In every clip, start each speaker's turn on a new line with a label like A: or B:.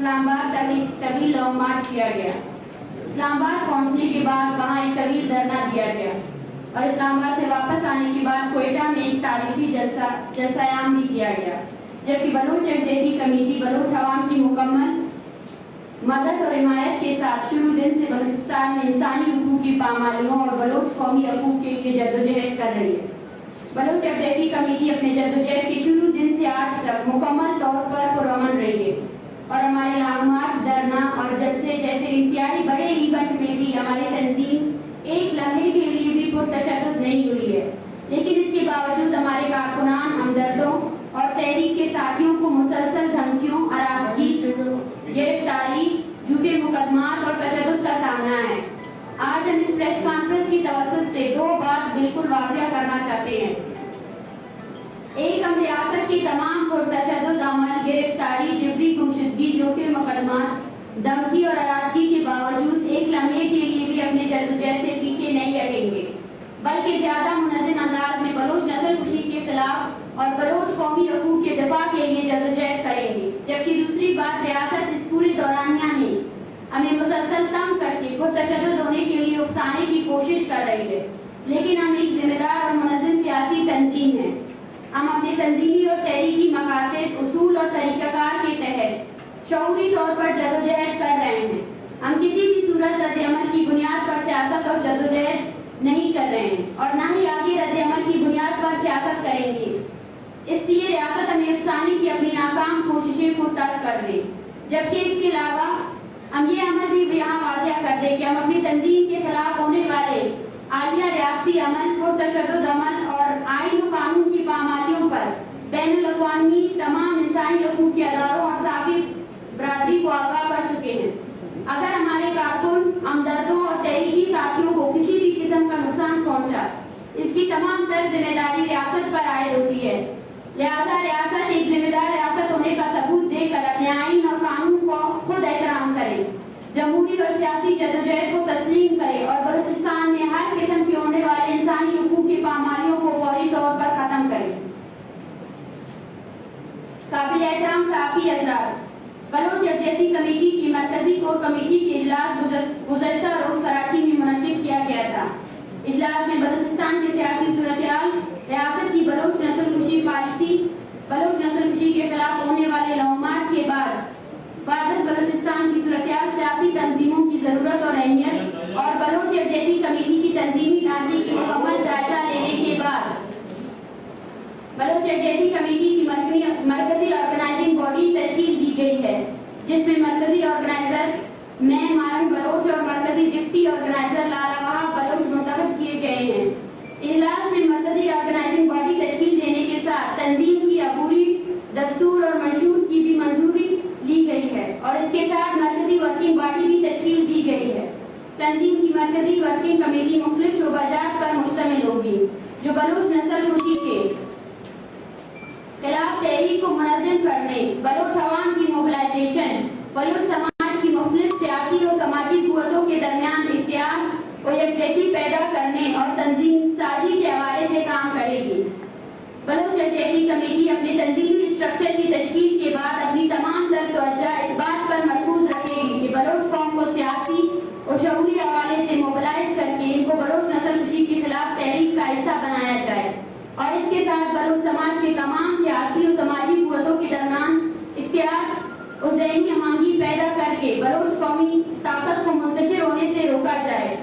A: اسلام آباد طویل long march کیا گیا۔ اسلام آباد پہنچنے کے بعد وہاں ایک طویل دھرنا دیا گیا اور اسلام آباد سے واپس آنے کے بعد کوئٹہ میں ایک تاریخی جلسہ عام بھی کیا گیا، جبکہ بلوچ یکجہتی کمیٹی بلوچ عوام کی مکمل مدد اور حمایت کے ساتھ شروع دن سے بلوچستان میں انسانی حقوق کی پامالیوں اور بلوچ قومی حقوق کے لیے جدوجہد کر رہی ہے۔ بلوچ یکجہتی کمیٹی اپنے جدوجہد کے شروع دن سے آج تک مکمل طور پر پرامن رہی ہے اور ہمارے لانگ مارچ، دھرنا اور جلسے جیسے انتہائی بڑے ایونٹ میں بھی ہماری تنظیم ایک لمحے کے لیے بھی پرتشدد نہیں ہوئی ہے، لیکن اس کے باوجود ہمارے کارکنان، ہمدردوں اور تحریک کے ساتھیوں کو مسلسل دھمکیوں، ہراسگی، گرفتاری، جھوٹے مقدمات اور تشدد کا سامنا ہے۔ آج ہم اس پریس کانفرنس کی توسط سے دو بات بالکل واضح کرنا چاہتے ہیں۔ ایک، ہم ریاست کے تمام پرتشدد عمل، گرفتاری، جبری گمشدگی، جھوٹے مقدمات، دھمکی اور ہراسگی کے باوجود ایک لمحے کے لیے بھی اپنے جدوجہد سے پیچھے نہیں ہٹیں گے، بلکہ زیادہ منظم انداز میں بلوچ نسل کشی کے خلاف اور بلوچ قومی حقوق کے دفاع کے لیے جدوجہد کریں گے۔ جبکہ دوسری بات، ریاست اس پورے دورانیہ میں ہمیں مسلسل تنگ کر کے پرتشدد ہونے کے لیے اکسانے کی کوشش کر رہی ہے، لیکن ہم ایک ذمہ دار اور منظم سیاسی تنظیم ہیں۔ ہم اپنے تنظیمی اور تحریکی مقاصد، اصول اور طریقہ کار کے تحت شعوری طور پر جدوجہد کر رہے ہیں۔ ہم کسی بھی صورت رد عمل کی بنیاد پر سیاست اور جدوجہد نہیں کر رہے ہیں اور نہ ہی آگے رد عمل کی بنیاد پر سیاست کریں گے۔ اس لیے ریاست ہمیں افسانے کی اپنی ناکام کوششیں کو ترک کر دے، جبکہ اس کے علاوہ ہم یہ عمل بھی یہاں واضح کر دیں کہ ہم اپنی تنظیم کے خلاف ہونے والے عالیہ ریاستی عمل، پرتشدد عمل اور آئین و قانون کی پامالیوں پر بین الاقوامی تمام انسانی حقوق کے اداروں اور صحافی برادری کو آگاہ کر چکے ہیں۔ اگر ہمارے کارکن، ہمدردوں اور تحریکی ساتھیوں کو کسی بھی قسم کا نقصان پہنچا، اس کی تمام تر ذمہ داری ریاست پر عائد ہوتی ہے۔ لہذا ریاست ایک ذمہ دار ریاست ہونے کا ثبوت دے کر اپنے آئین اور قانون کو خود احترام کرے، جمہوری اور سیاسی جدوجہد کو تسلیم کرے اور بلوچستان میں ہر قسم کے ہونے والے انسانی حقوق کی پامالیوں کو فوری طور پر ختم کرے۔ قابل احترام صحافی حضرات، بلوچ یکجہتی کمیٹی کی مرکزی کور کمیٹی کے اجلاس گزشتہ روز کراچی میں منعقد کیا گیا تھا۔ اجلاس میں بلوچستان کی سیاسی صورتحال، ریاست کی بلوچ نسل کشی پالیسی، بلوچ نسل کشی کے خلاف ہونے والے لانگ مارچ کے بعد بلوچستان کی صورتحال، سیاسی تنظیموں کی ضرورت اور اہمیت اور بلوچ یکجہتی کمیٹی کی تنظیمی ڈھانچے کی مکمل جائزہ لینے کے بعد بلوچ یکجہتی کمیٹی کی مرکزی آرگنائزنگ باڈی تشکیل دی گئی ہے، جس میں مرکزی آرگنائزر میں مارن بلوچ اور مرکزی ڈپٹی آرگنائزر لالا وہاب بلوچ منتخب کیے گئے ہیں۔ اجلاس میں مرکزی آرگنائزنگ باڈی تشکیل دینے کے ساتھ تنظیم کی عبوری دستور اور منشور کی بھی منظوری لی گئی ہے اور اس کے ساتھ مرکزی ورکنگ باڈی بھی تشکیل دی گئی ہے۔ تنظیم کی مرکزی ورکنگ کمیٹی مختلف شعبہ جات پر مشتمل ہوگی جو بلوچ نسل کشی کے خلاف تحریک کو منظم کرنے، بلوچ عوام کی موبلائزیشن، بلوچ سماج کی مختلف سیاسی اور سماجی قوتوں کے درمیان اتحاد اور یکجہتی پیدا کرنے اور تنظیم سازی کے حوالے سے کام کرے گی۔ بلوچ یکجہتی کمیٹی اپنے تنظیمی اسٹرکچر کی تشکیل کے بعد اپنی تمام تر توجہ اس بات پر مرکوز رکھے گی کہ بلوچ قوم کو سیاسی اور شعوری حوالے سے موبلائز کر کے ان کو بلوچ نسل کشی کے خلاف تحریک کا حصہ بنایا جائے اور اس کے ساتھ بلوچ سماج کے تمام سیاسی اور سماجی قوتوں کے درمیان اتحاد اور ذہنی ہمانگی پیدا کر کے بلوچ قومی طاقت کو منتشر ہونے سے روکا جائے۔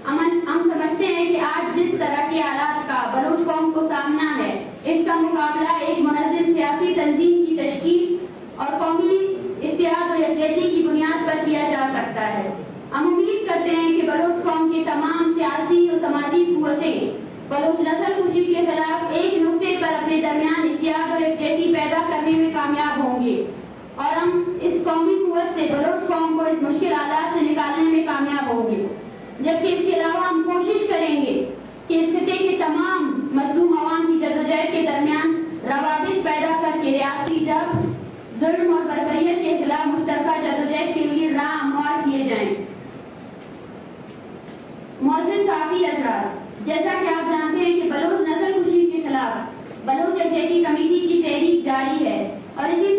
A: ہم سمجھتے ہیں کہ آج جس طرح کے حالات کا بلوچ قوم کو سامنا ہے، اس کا مقابلہ ایک منظم سیاسی تنظیم کی تشکیل اور قومی اتحاد اور یکجہتی کی بنیاد پر کیا جا سکتا ہے۔ ہم امید کرتے ہیں کہ بلوچ قوم کی تمام سیاسی اور سماجی قوتیں بلوچ نسل کشی کے خلاف ایک نقطے پر اپنے درمیان اتحاد اور یکجہتی پیدا کرنے میں کامیاب ہوں گے اور ہم اس قومی قوت سے بلوچ قوم کو اس مشکل حالات سے نکالنے میں کامیاب ہوں گے۔ جبکہ اس کے علاوہ ہم کوشش کریں گے کہ اس خطے کے تمام مظلوم عوام کی جدوجہد کے درمیان روابط پیدا کر کے ریاستی جب، ظلم اور بربریت کے خلاف مشترکہ جدوجہد کے لیے راہ ہموار کیے جائیں۔ معزز صحافی حضرات، جیسا کہ آپ جانتے ہیں کہ بلوچ نسل کشی کے خلاف بلوچ یکجہتی کمیٹی کی تحریک جاری ہے اور اسی